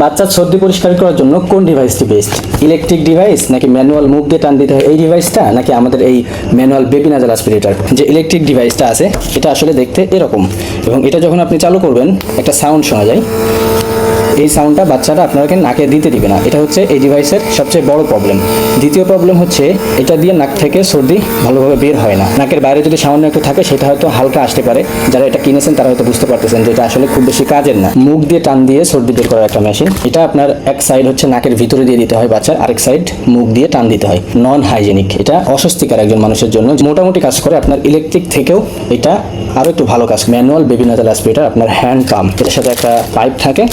বাচ্চার সর্দি পরিষ্কার করার জন্য কোন ডিভাইসটি বেস্ট? ইলেকট্রিক ডিভাইস নাকি ম্যানুয়াল মুখ দিয়ে টান দিতে হয় এই ডিভাইসটা, নাকি আমাদের এই ম্যানুয়াল বেবি নাজাল অ্যাসপিরেটর? যে ইলেকট্রিক ডিভাইসটা আছে এটা আসলে দেখতে এরকম, এবং এটা যখন আপনি চালু করবেন একটা সাউন্ড শোনা যায়। এই সাউন্ডটা বাচ্চারা আপনাকে নাকে দিতে দিবে না, এটা হচ্ছে এই ডিভাইসের সবচেয়ে বড় প্রবলেম। দ্বিতীয় প্রবলেম হচ্ছে এটা দিয়ে নাক থেকে সর্দি ভালোভাবে বের হয় না। নাকের বাইরে যদি সামান্য একটু থাকে সেটা হয়তো হালকা আসতে পারে, যারা এটা কিনেছেন তারা হয়তো বুঝতে পারতেছেন যে এটা আসলে খুব বেশি কাজের না। মুখ দিয়ে টান দিয়ে সর্দি বের করার একটা মেশিন। এটা আপনার এক সাইড হচ্ছে নাকের ভিতরে দিয়ে দিতে হয় বাচ্চার, আরেক সাইড মুখ দিয়ে টান দিতে হয়। নন হাইজেনিক, এটা অস্বস্তিকর একজন মানুষের জন্য। মোটামুটি কাজ করে। আপনার ইলেকট্রিক থেকেও এটা আরও একটু ভালো কাজ। ম্যানুয়াল বেবি নাজাল অ্যাসপিরেটর, আপনার হ্যান্ড পাম্প, এটার সাথে একটা পাইপ থাকে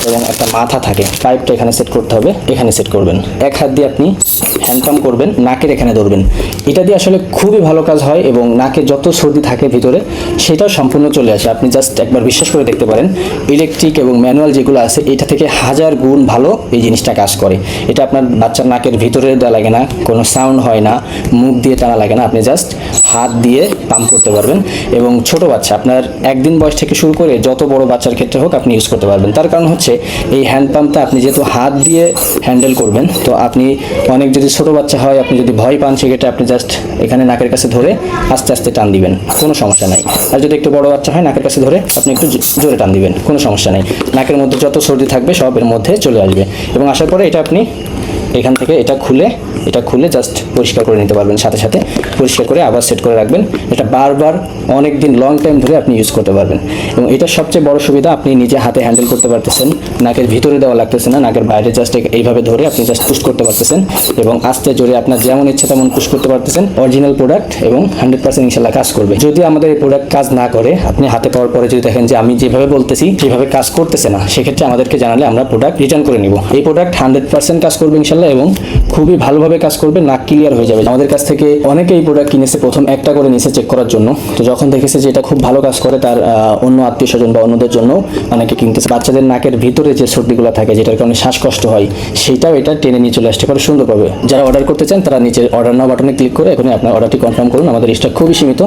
এবং একটা মাথা থাকে। পাইপটা এখানে সেট করতে হবে, এখানে সেট করবেন। এক হাত দিয়ে আপনি হ্যান্ড পাম্প করবেন, নাকের এখানে ধরবেন। এটা দিয়ে আসলে খুবই ভালো কাজ হয় এবং নাকে যত সর্দি থাকে ভিতরে সেটাও সম্পূর্ণ চলে আসে। আপনি জাস্ট একবার বিশ্বাস করে দেখতে পারেন। ইলেকট্রিক এবং ম্যানুয়াল যেগুলো আছে এটা থেকে 1000 গুণ ভালো এই জিনিসটা কাজ করে। এটা আপনার বাচ্চার নাকের ভিতরে দেওয়া লাগে না, কোনো সাউন্ড হয় না, মুখ দিয়ে টানা লাগে না। আপনি জাস্ট হাত দিয়ে পাম্প করতে পারবেন। এবং ছোট বাচ্চা, আপনার 1 দিন বয়স থেকে শুরু করে যত বড় বাচ্চার ক্ষেত্রে হোক আপনি ইউজ করতে পারবেন। তার কারণ হচ্ছে এই হ্যান্ড পাম্পটা আপনি যেহেতু হাত দিয়ে হ্যান্ডেল করবেন, তো আপনি অনেক যদি ছোট বাচ্চা হয়, আপনি যদি ভয় পান, সেক্ষেত্রে আপনি জাস্ট এখানে নাকের কাছে ধরে আস্তে আস্তে টান দিবেন, কোনো সমস্যা নাই। আর যদি একটু বড় বাচ্চা হয়, নাকের কাছে ধরে আপনি একটু জোরে টান দিবেন, কোনো সমস্যা নাই। নাকের মধ্যে যত সর্দি থাকবে সব এর মধ্যে চলে আসবে। এবং আসার পরে এটা আপনি এখান থেকে এটা খুলে জাস্ট পরিষ্কার করে নিতে পারবেন। সাথে সাথে পরিষ্কার করে আবার সেট করে রাখবেন। এটা বারবার অনেক দিন লং টাইম ধরে আপনি ইউজ করতে পারবেন। এবং এটার সবচেয়ে বড় সুবিধা, আপনি নিজে হাতে হ্যান্ডেল করতে পারতেছেন, নাকের ভিতরে দেওয়া লাগতেছে না, নাকের বাইরে জাস্ট এইভাবে ধরে আপনি জাস্ট পুশ করতে পারতেছেন এবং আস্তে জোরে আপনার যেমন ইচ্ছা তেমন পুশ করতে পারতেছেন। অরিজিনাল প্রোডাক্ট এবং 100% ইনশাল্লাহ কাজ করবে। যদি আমাদের এই প্রোডাক্ট কাজ না করে, আপনি হাতে পাওয়ার পরে যদি দেখেন যে আমি যেভাবে বলতেছি সেভাবে কাজ করতেছে না, সেক্ষেত্রে আমাদেরকে জানালে আমরা প্রোডাক্ট রিটার্ন করে নিব। এই প্রোডাক্ট 100% কাজ করবে ইনশাল্লাহ এবং খুবই ভালোভাবে কাজ করবে, নাক ক্লিয়ার হয়ে যাবে। আমাদের কাছ থেকে অনেকে এই প্রোডাক্ট কিনেছে, প্রথম একটা করে নিচে চেক করার জন্য। তো যখন দেখেছে যে এটা খুব ভালো কাজ করে, তার অন্য আত্মীয় স্বজন বা অন্যদের জন্য অনেকে কিনতেছে। বাচ্চাদের নাকের ভিতরে যে সর্দিগুলো থাকে, যেটার কারণে শ্বাসকষ্ট হয়, সেটাও এটা টেনে নিয়ে চলে আসতে পারে সুন্দরভাবে। যারা অর্ডার করতে চান তারা নিচে অর্ডার নাও বাটনে ক্লিক করে এখনই আপনার অর্ডারটি কনফার্ম করুন। আমাদের স্টক খুবই সীমিত।